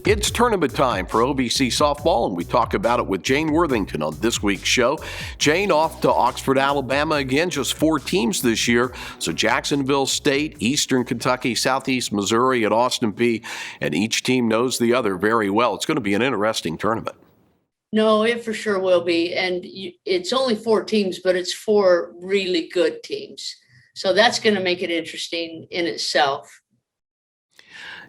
It's tournament time for OVC softball, and we talk about it with Jane Worthington on this week's show. Jane off to Oxford, Alabama again, just 4 teams this year. So Jacksonville State, Eastern Kentucky, Southeast Missouri, and Austin Peay, and each team knows the other very well. It's going to be an interesting tournament. No, it for sure will be. And it's only 4 teams, but it's 4 really good teams. So that's going to make it interesting in itself.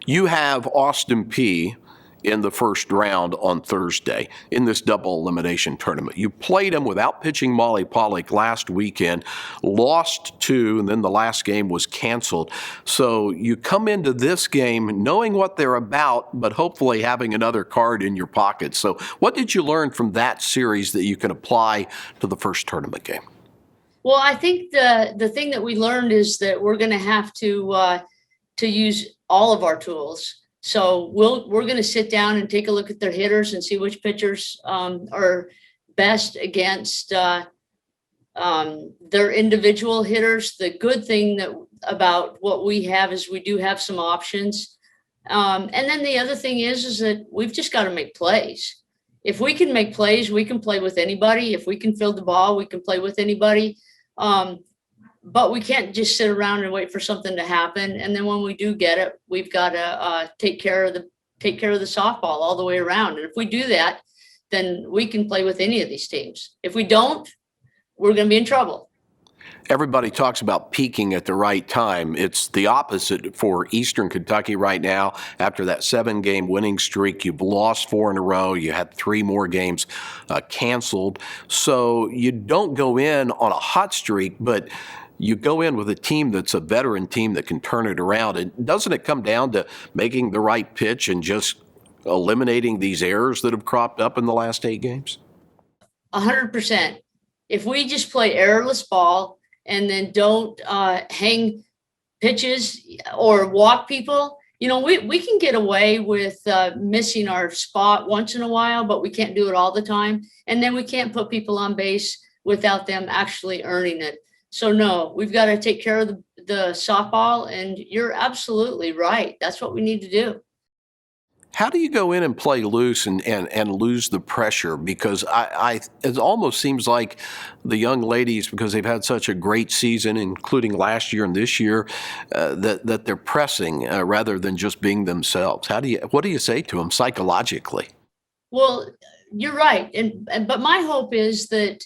You have Austin Peay in the first round on Thursday in this double elimination tournament. You played them without pitching Molly Pollock last weekend, lost 2, and then the last game was canceled. So you come into this game knowing what they're about, but hopefully having another card in your pocket. So what did you learn from that series that you can apply to the first tournament game? Well, I think the thing that we learned is that we're going to have to use all of our tools. So we're going to sit down and take a look at their hitters and see which pitchers are best against their individual hitters. The good thing about what we have is we do have some options. And then the other thing is that we've just got to make plays. If we can make plays, we can play with anybody. If we can field the ball, we can play with anybody. But we can't just sit around and wait for something to happen. And then when we do get it, we've got to take care of the softball all the way around. And if we do that, then we can play with any of these teams. If we don't, we're going to be in trouble. Everybody talks about peaking at the right time. It's the opposite for Eastern Kentucky right now. After that 7-game winning streak, you've lost 4 in a row. You had 3 more games canceled. So you don't go in on a hot streak, but you go in with a team that's a veteran team that can turn it around. And doesn't it come down to making the right pitch and just eliminating these errors that have cropped up in the last 8 games? 100%. If we just play errorless ball and then don't hang pitches or walk people, we can get away with missing our spot once in a while, but we can't do it all the time. And then we can't put people on base without them actually earning it. So no, we've got to take care of the softball, and you're absolutely right. That's what we need to do. How do you go in and play loose and lose the pressure? Because it almost seems like the young ladies, because they've had such a great season, including last year and this year, that they're pressing rather than just being themselves. What do you say to them psychologically? Well, you're right. But my hope is that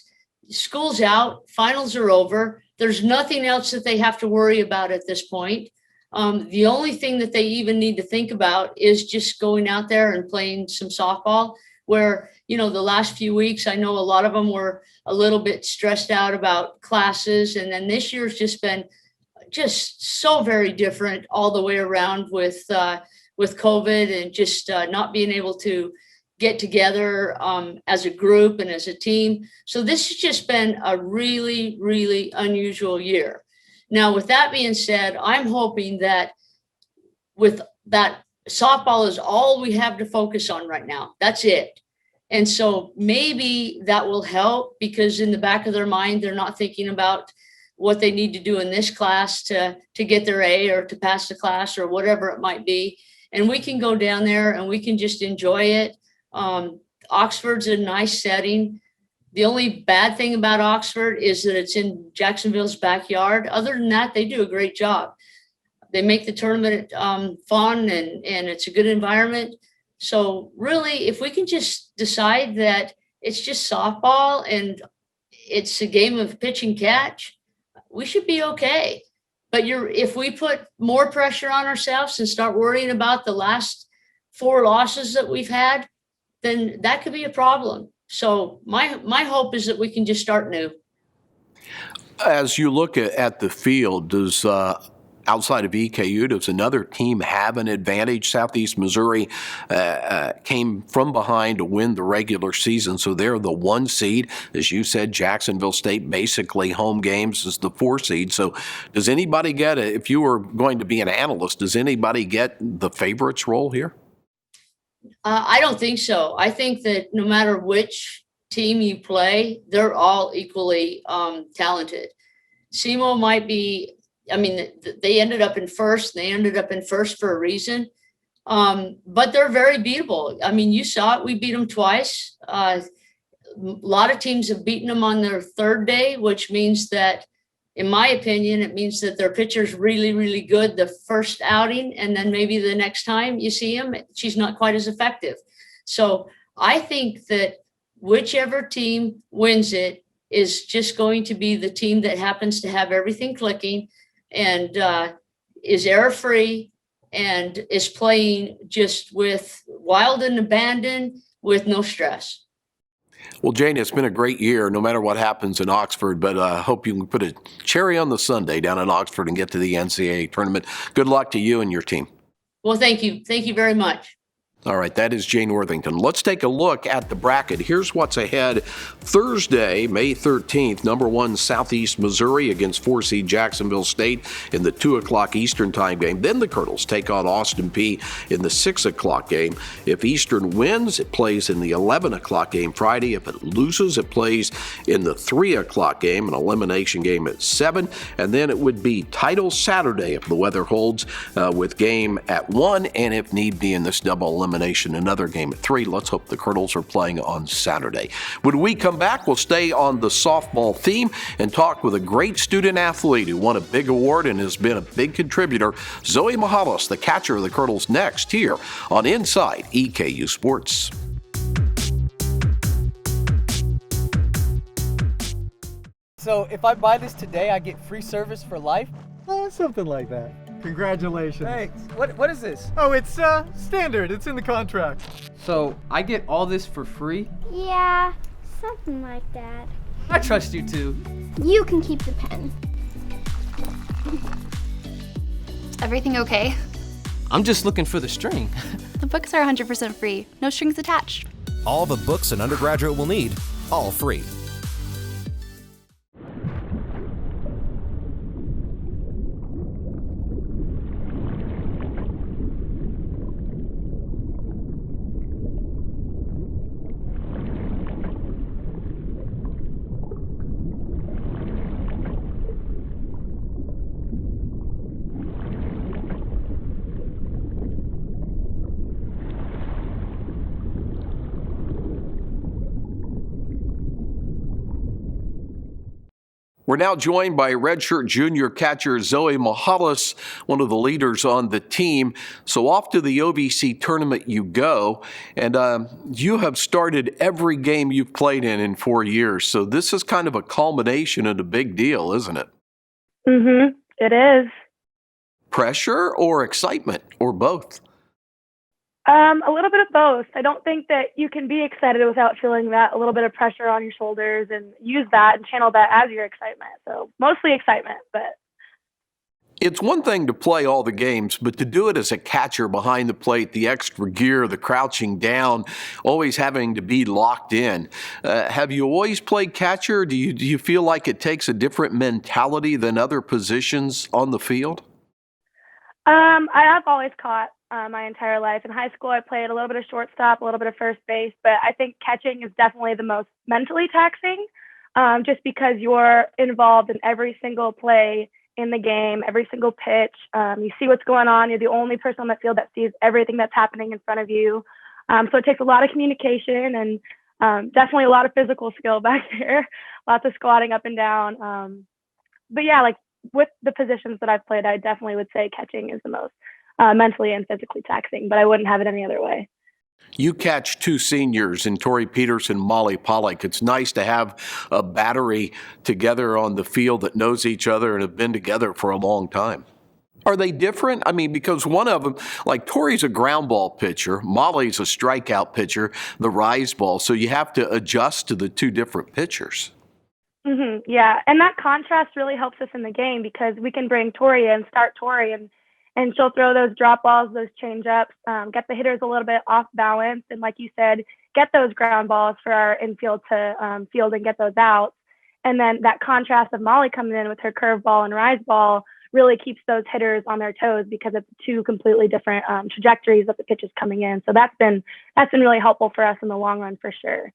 school's out, finals are over. There's nothing else that they have to worry about at this point. The only thing that they even need to think about is just going out there and playing some softball, where, the last few weeks, I know a lot of them were a little bit stressed out about classes. And then this year's just been just so very different all the way around with COVID and just not being able to get together as a group and as a team. So this has just been a really, really unusual year. Now, with that being said, I'm hoping that with that, softball is all we have to focus on right now. That's it. And so maybe that will help, because in the back of their mind, they're not thinking about what they need to do in this class to get their A or to pass the class or whatever it might be. And we can go down there and we can just enjoy it. Oxford's a nice setting. The only bad thing about Oxford is that it's in Jacksonville's backyard. Other than that, they do a great job. They make the tournament fun, and it's a good environment. So really, if we can just decide that it's just softball and it's a game of pitch and catch, we should be okay. But if we put more pressure on ourselves and start worrying about the last 4 losses that we've had, then that could be a problem. So my hope is that we can just start new. As you look at the field, does outside of EKU, does another team have an advantage? Southeast Missouri came from behind to win the regular season, so they're the 1 seed. As you said, Jacksonville State basically home games is the 4 seed. So does anybody get it? If you were going to be an analyst, does anybody get the favorites role here? I don't think so. I think that no matter which team you play, they're all equally talented. SEMO might be, they ended up in first. They ended up in first for a reason. But they're very beatable. I mean, you saw it. We beat them twice. A lot of teams have beaten them on their third day, which means that, in my opinion, it means that their pitcher's really, really good the first outing, and then maybe the next time you see him, she's not quite as effective. So I think that whichever team wins it is just going to be the team that happens to have everything clicking and is error-free and is playing just with wild and abandon with no stress. Well, Jane, it's been a great year, no matter what happens in Oxford, but I hope you can put a cherry on the sundae down in Oxford and get to the NCAA tournament. Good luck to you and your team. Well, thank you. Thank you very much. All right, that is Jane Worthington. Let's take a look at the bracket. Here's what's ahead. Thursday, May 13th, number 1 Southeast Missouri against 4 seed Jacksonville State in the 2 o'clock Eastern time game. Then the Colonels take on Austin Peay in the 6 o'clock game. If Eastern wins, it plays in the 11 o'clock game Friday. If it loses, it plays in the 3 o'clock game, an elimination game at 7. And then it would be title Saturday if the weather holds, with game at 1, and if need be in this double elimination, another game at 3. Let's hope the Colonels are playing on Saturday. When we come back, we'll stay on the softball theme and talk with a great student athlete who won a big award and has been a big contributor, Zoe Mahalis, the catcher of the Colonels, next here on Inside EKU Sports. So if I buy this today, I get free service for life? Something like that. Congratulations. Thanks. What is this? Oh, it's standard. It's in the contract. So I get all this for free? Yeah, something like that. I trust you too. You can keep the pen. Everything okay? I'm just looking for the string. The books are 100% free, no strings attached. All the books an undergraduate will need, all free. We're now joined by redshirt junior catcher Zoe Mahalis, one of the leaders on the team. So off to the OVC tournament you go, and you have started every game you've played in 4 years. So this is kind of a culmination and a big deal, isn't it? It is. Pressure or excitement or both? A little bit of both. I don't think that you can be excited without feeling that a little bit of pressure on your shoulders and use that and channel that as your excitement. So mostly excitement, but. It's one thing to play all the games, but to do it as a catcher behind the plate, the extra gear, the crouching down, always having to be locked in. Have you always played catcher? Do you feel like it takes a different mentality than other positions on the field? I have always caught my entire life. In high school, I played a little bit of shortstop, a little bit of first base, but I think catching is definitely the most mentally taxing, just because you're involved in every single play in the game, every single pitch. You see what's going on. You're the only person on the field that sees everything that's happening in front of you. So it takes a lot of communication and definitely a lot of physical skill back there, lots of squatting up and down. But yeah, like with the positions that I've played, I definitely would say catching is the most mentally and physically taxing, but I wouldn't have it any other way. You catch 2 seniors in Tori Peterson, Molly Pollock. It's nice to have a battery together on the field that knows each other and have been together for a long time. Are they different? I mean, because one of them, like Tori's a ground ball pitcher, Molly's a strikeout pitcher, the rise ball, so you have to adjust to the 2 different pitchers. Yeah, and that contrast really helps us in the game because we can bring Tori in, start Tori, and she'll throw those drop balls, those change ups, get the hitters a little bit off balance. And like you said, get those ground balls for our infield to field and get those outs. And then that contrast of Molly coming in with her curveball and rise ball really keeps those hitters on their toes because it's 2 completely different trajectories that the pitch is coming in. So that's been really helpful for us in the long run for sure.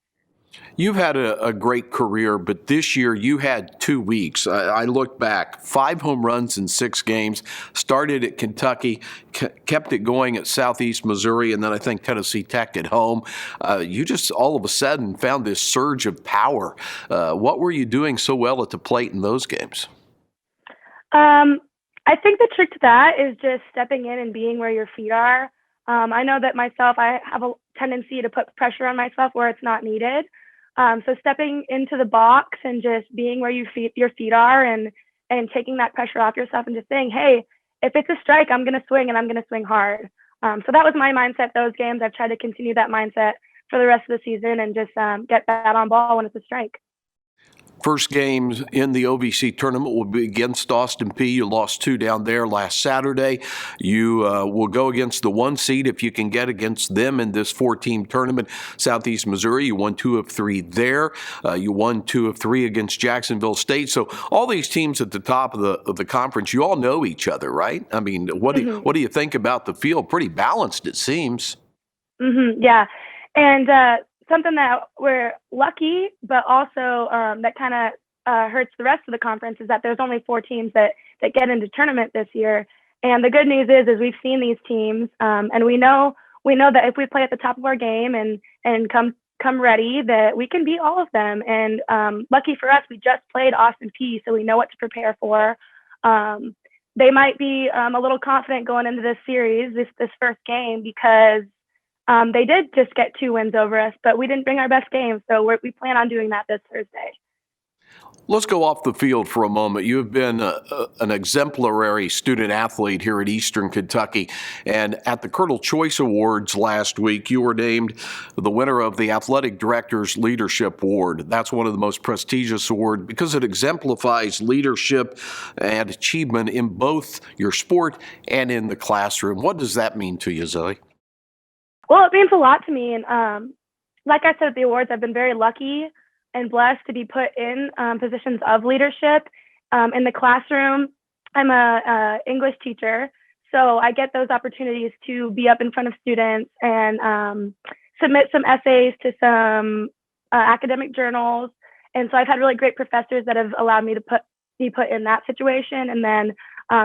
You've had a great career, but this year you had 2 weeks. I look back, 5 home runs in 6 games, started at Kentucky, kept it going at Southeast Missouri, and then I think Tennessee Tech at home. You just all of a sudden found this surge of power. What were you doing so well at the plate in those games? I think the trick to that is just stepping in and being where your feet are. I know that myself, I have a tendency to put pressure on myself where it's not needed. So stepping into the box and just being where your feet are and taking that pressure off yourself and just saying, hey, if it's a strike, I'm going to swing and I'm going to swing hard. So that was my mindset those games. I've tried to continue that mindset for the rest of the season and just get bat on ball when it's a strike. First games in the OVC tournament will be against Austin Peay. You lost 2 down there last Saturday. You will go against the 1 seed if you can get against them in this 4-team tournament. Southeast Missouri, you won 2 of 3 there. You won 2 of 3 against Jacksonville State. So all these teams at the top of the conference, you all know each other, right? I mean, what do you think about the field? Pretty balanced, it seems. Yeah, and something that we're lucky, but also that kind of hurts the rest of the conference is that there's only 4 teams that get into tournament this year. And the good news is we've seen these teams, and we know that if we play at the top of our game and come ready, that we can beat all of them. And lucky for us, we just played Austin Peay, so we know what to prepare for. They might be a little confident going into this series, this first game, because they did just get 2 wins over us, but we didn't bring our best game, so we plan on doing that this Thursday. Let's go off the field for a moment. You've been an exemplary student athlete here at Eastern Kentucky, and at the Colonel Choice Awards last week, you were named the winner of the Athletic Director's Leadership Award. That's one of the most prestigious awards because it exemplifies leadership and achievement in both your sport and in the classroom. What does that mean to you, Zoe? Well, it means a lot to me. And like I said at the awards, I've been very lucky and blessed to be put in positions of leadership. In the classroom, I'm a English teacher, so I get those opportunities to be up in front of students and submit some essays to some academic journals. And so I've had really great professors that have allowed me to be put in that situation. And then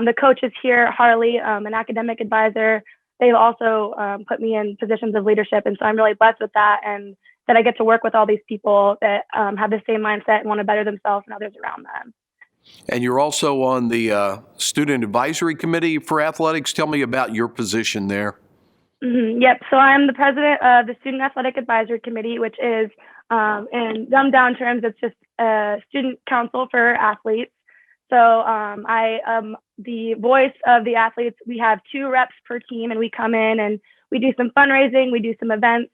the coaches here, Harley, an academic advisor, they've also put me in positions of leadership. And so I'm really blessed with that, and that I get to work with all these people that have the same mindset and want to better themselves and others around them. And you're also on the Student Advisory Committee for Athletics. Tell me about your position there. Yep. So I'm the president of the Student Athletic Advisory Committee, which is, in dumbed down terms, it's just a student council for athletes. So I am the voice of the athletes. We have 2 reps per team, and we come in and we do some fundraising, we do some events.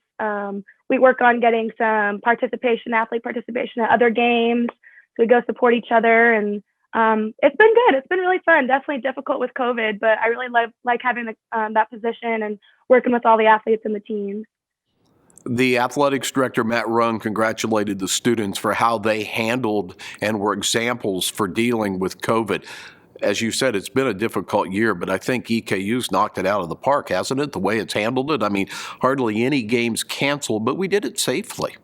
We work on getting some athlete participation at other games. So we go support each other, and it's been good. It's been really fun. Definitely difficult with COVID, but I really like having that position and working with all the athletes and the teams. The athletics director, Matt Rung, congratulated the students for how they handled and were examples for dealing with COVID. As you said, it's been a difficult year, but I think EKU's knocked it out of the park, hasn't it, the way it's handled it? I mean, hardly any games canceled, but we did it safely.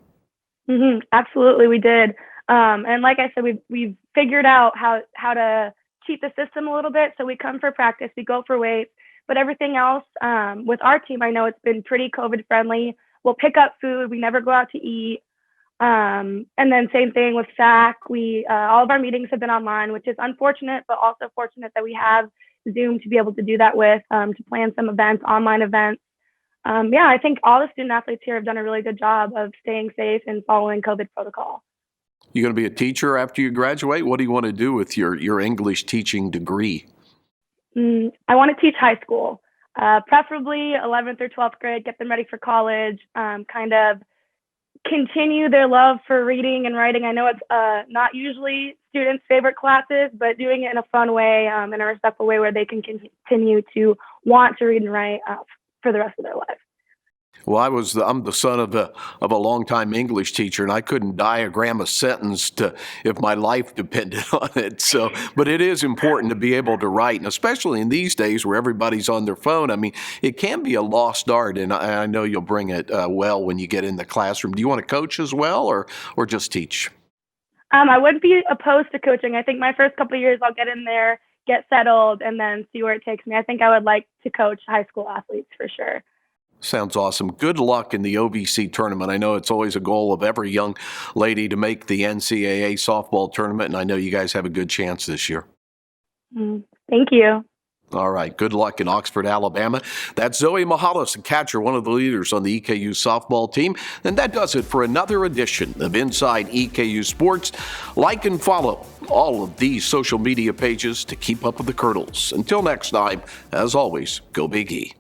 Absolutely, we did. And like I said, we've figured out how to cheat the system a little bit. So we come for practice, we go for weights, but everything else with our team, I know it's been pretty COVID friendly. We'll pick up food. We never go out to eat. And then same thing with SAC. All of our meetings have been online, which is unfortunate, but also fortunate that we have Zoom to be able to do that with, to plan some events, online events. I think all the student athletes here have done a really good job of staying safe and following COVID protocol. You going to be a teacher after you graduate? What do you want to do with your English teaching degree? I want to teach high school. Preferably 11th or 12th grade, get them ready for college, kind of continue their love for reading and writing. I know it's not usually students' favorite classes, but doing it in a fun way, in a respectful way where they can continue to want to read and write for the rest of their life. Well, I'm the son of a longtime English teacher, and I couldn't diagram a sentence if my life depended on it. So, but it is important to be able to write, and especially in these days where everybody's on their phone. I mean, it can be a lost art, and I know you'll bring it well when you get in the classroom. Do you want to coach as well, or just teach? I wouldn't be opposed to coaching. I think my first couple of years I'll get in there, get settled, and then see where it takes me. I think I would like to coach high school athletes for sure. Sounds awesome. Good luck in the OVC tournament. I know it's always a goal of every young lady to make the NCAA softball tournament, and I know you guys have a good chance this year. Thank you. All right. Good luck in Oxford, Alabama. That's Zoe Mahalis, a catcher, one of the leaders on the EKU softball team. And that does it for another edition of Inside EKU Sports. Like and follow all of these social media pages to keep up with the Colonels. Until next time, as always, go Big E.